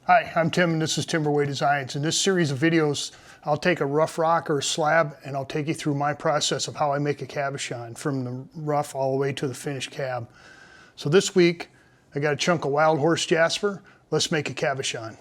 Hi, I'm Tim and this is Timberway Designs. In this series of videos, I'll take a rough rock or a slab and I'll take you through my process of how I make a cabochon from the rough all the way to the finished cab. So this week, I got a chunk of Wild Horse Jasper. Let's make a cabochon.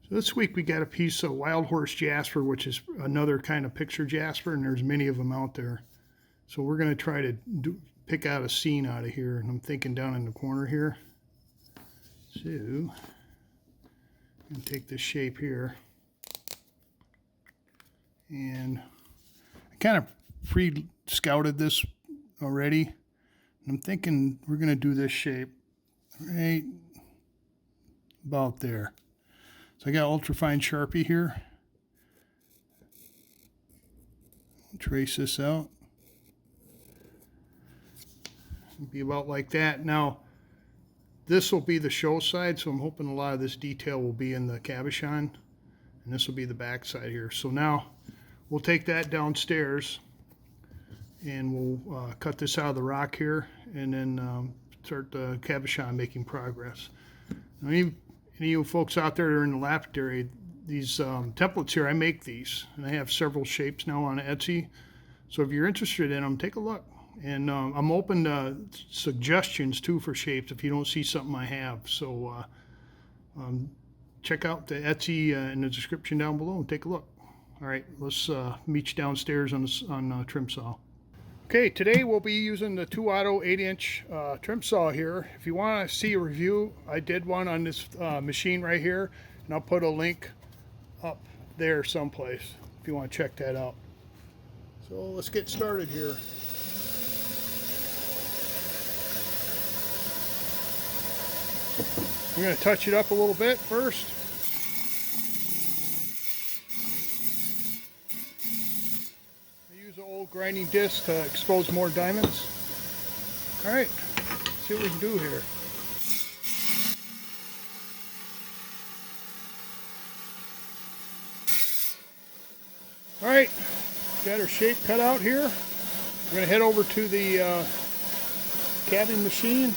So this week we got a piece of Wild Horse Jasper, which is another kind of picture jasper, and there's many of them out there. So we're going to try to pick out a scene out of here, and I'm thinking down in the corner here. So and take this shape here, and I kind of pre-scouted this already, and I'm thinking we're going to do this shape right about there. So I got ultrafine Sharpie here. Trace this out. It'll be about like that. Now this will be the show side, so I'm hoping a lot of this detail will be in the cabochon, and this will be the back side here. So now we'll take that downstairs and we'll cut this out of the rock here, and then start the cabochon making progress. Now, any of you folks out there that are in the lapidary, these templates here, I make these, and I have several shapes now on Etsy. So if you're interested in them, take a look. And I'm open to suggestions too for shapes if you don't see something I have. So check out the Etsy in the description down below and take a look. All right, let's meet you downstairs on trim saw. Okay, today we'll be using the 2 Auto 8-inch trim saw here. If you want to see a review, I did one on this machine right here, and I'll put a link up there someplace if you want to check that out. So let's get started here. I'm going to touch it up a little bit first. I use an old grinding disc to expose more diamonds. Alright, see what we can do here. Alright, got our shape cut out here. We're going to head over to the cabbing machine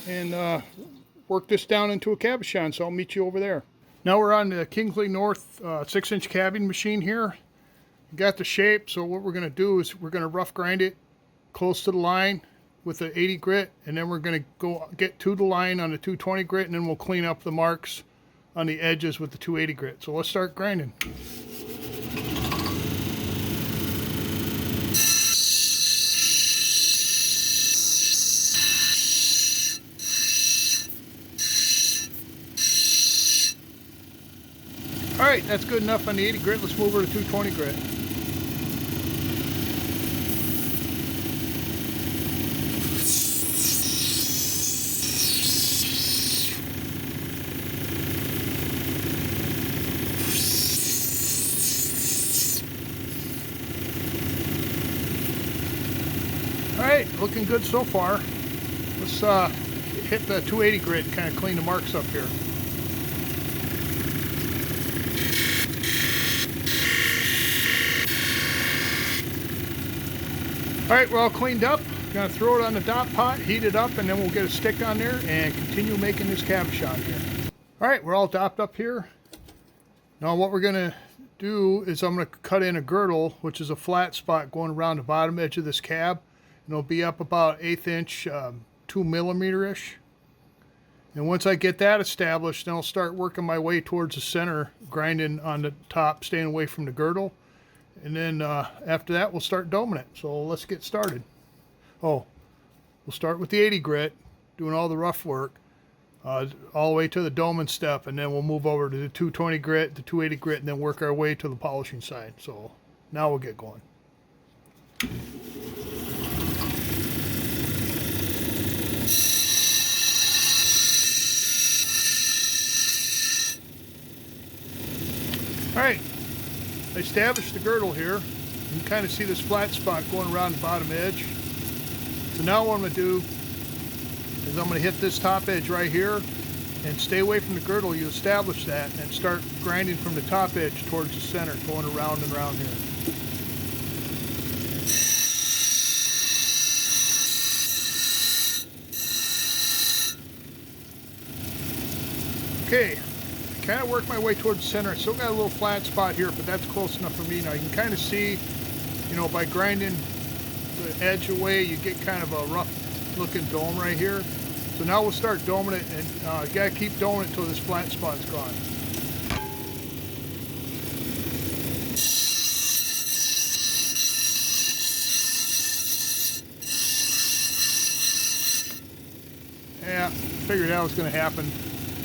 and work this down into a cabochon, so I'll meet you over there. Now we're on the Kingsley North 6-inch cabbing machine here. We got the shape, so what we're going to do is we're going to rough grind it close to the line with the 80 grit, and then we're going to go get to the line on the 220 grit, and then we'll clean up the marks on the edges with the 280 grit. So let's start grinding. Alright, that's good enough on the 80 grit. Let's move over to 220 grit. Alright, looking good so far. Let's hit the 280 grit and kind of clean the marks up here. Alright, we're all cleaned up. Gonna throw it on the dot pot, heat it up, and then we'll get a stick on there and continue making this cabochon here. Alright, we're all dopped up here. Now what we're gonna do is I'm gonna cut in a girdle, which is a flat spot going around the bottom edge of this cab. And it'll be up about 1/8 inch, 2 millimeter-ish. And once I get that established, then I'll start working my way towards the center, grinding on the top, staying away from the girdle. And then after that, we'll start doming it. So let's get started. Oh, we'll start with the 80 grit, doing all the rough work, all the way to the doming step, and then we'll move over to the 220 grit, the 280 grit, and then work our way to the polishing side. So now we'll get going. Alright, I established the girdle here. You can kind of see this flat spot going around the bottom edge. So now what I'm going to do is I'm going to hit this top edge right here and stay away from the girdle. You establish that and start grinding from the top edge towards the center, going around and around here. Okay, kind of work my way towards the center. I still got a little flat spot here, but that's close enough for me. Now you can kind of see, you know, by grinding the edge away, you get kind of a rough looking dome right here. So now we'll start doming it, and you gotta keep doming it until this flat spot's gone. Yeah, figured that was gonna happen.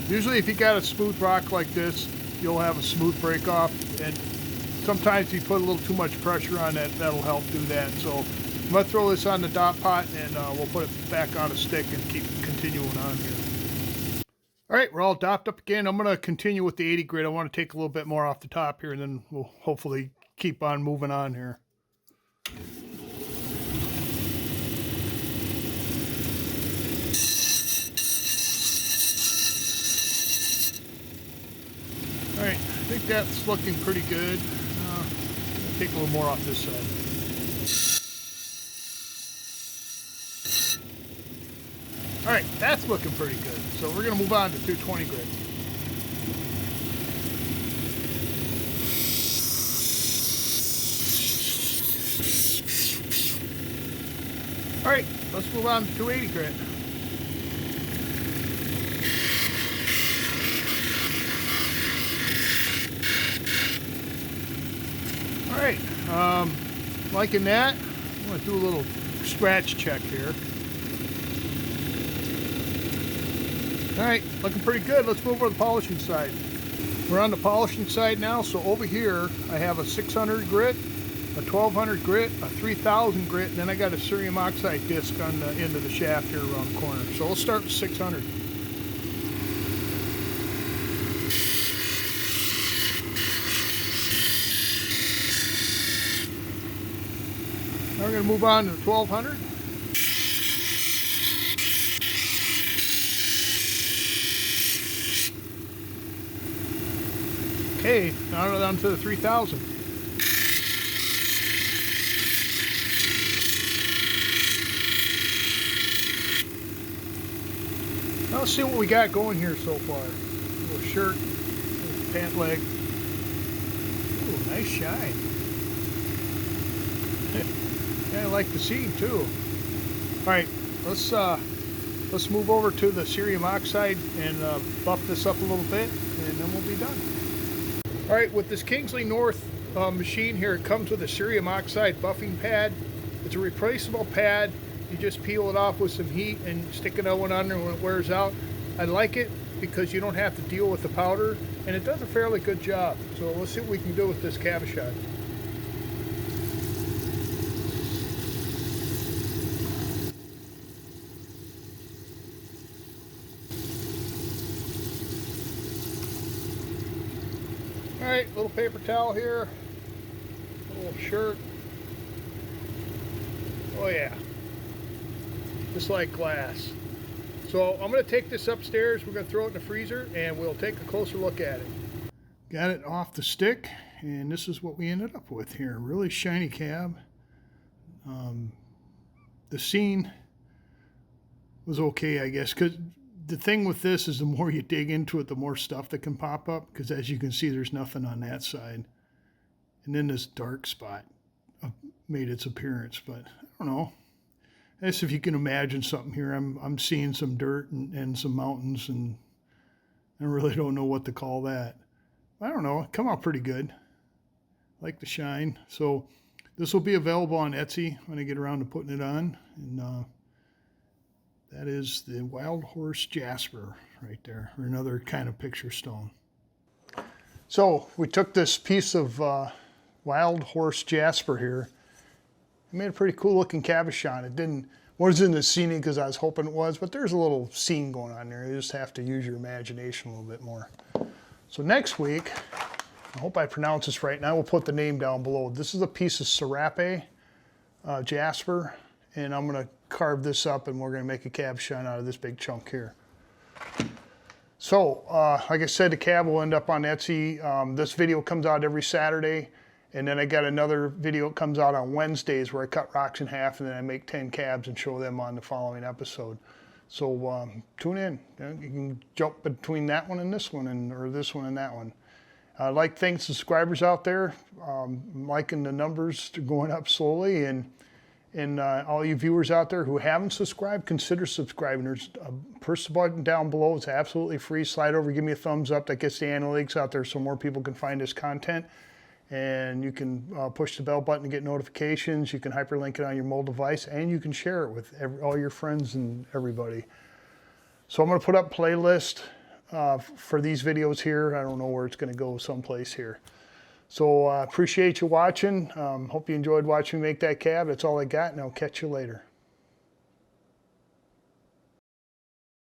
Usually if you got a smooth rock like this, you'll have a smooth break off, and sometimes if you put a little too much pressure on that, that'll help do that. So I'm gonna throw this on the dot pot, and we'll put it back on a stick and keep continuing on here. All right, we're all dopped up again. I'm gonna continue with the 80 grit. I want to take a little bit more off the top here, and then we'll hopefully keep on moving on here. All right, I think that's looking pretty good. Take a little more off this side. All right, that's looking pretty good. So we're gonna move on to 220 grit. All right, let's move on to 280 grit. All right, liking that. I'm gonna do a little scratch check here. All right, looking pretty good. Let's move over to the polishing side. We're on the polishing side now, so over here I have a 600 grit, a 1200 grit, a 3000 grit, and then I got a cerium oxide disc on the end of the shaft here around the corner. So we'll start with 600. Now we're going to move on to 1200. Okay, now we're down to the 3000. Now let's see what we got going here so far. A little shirt, a little pant leg. Ooh, nice shine. Yeah, I like the seam too. All right, let's move over to the cerium oxide and buff this up a little bit, and then we'll be done. All right, with this Kingsley North machine here, it comes with a cerium oxide buffing pad. It's a replaceable pad. You just peel it off with some heat and stick another one on there when it wears out. I like it because you don't have to deal with the powder, and it does a fairly good job. So let's see what we can do with this cabochon. All right, little paper towel here, a little shirt. Oh yeah, just like glass. So I'm going to take this upstairs, we're going to throw it in the freezer, and we'll take a closer look at it. Got it off the stick, and this is what we ended up with here. Really shiny cab. The scene was okay, I guess, because the thing with this is the more you dig into it, the more stuff that can pop up, because as you can see, there's nothing on that side. And then this dark spot made its appearance, but I don't know. I guess if you can imagine something here, I'm seeing some dirt and some mountains, and I really don't know what to call that. I don't know, it come out pretty good. I like the shine. So this will be available on Etsy when I get around to putting it on. And that is the Wild Horse Jasper right there, or another kind of picture stone. So we took this piece of Wild Horse Jasper here. I made a pretty cool looking cabochon. It wasn't as scenic as I was hoping it was, but there's a little scene going on there. You just have to use your imagination a little bit more. So next week, I hope I pronounce this right, and I will put the name down below. This is a piece of serape jasper, and I'm going to carve this up, and we're going to make a cabochon out of this big chunk here. So, like I said, the cab will end up on Etsy. This video comes out every Saturday, and then I got another video that comes out on Wednesdays where I cut rocks in half, and then I make 10 cabs and show them on the following episode. So tune in. You can jump between that one and this one, or this one and that one. I'd like to thank subscribers out there. I'm liking the numbers going up slowly, and all you viewers out there who haven't subscribed, consider subscribing. There's a push button down below. It's absolutely free. Slide over, give me a thumbs up. That gets the analytics out there so more people can find this content. And you can push the bell button to get notifications. You can hyperlink it on your mobile device, and you can share it with all your friends and everybody. So I'm going to put up a playlist for these videos here. I don't know where it's going to go, someplace here. So appreciate you watching. Hope you enjoyed watching me make that cab. That's all I got, and I'll catch you later.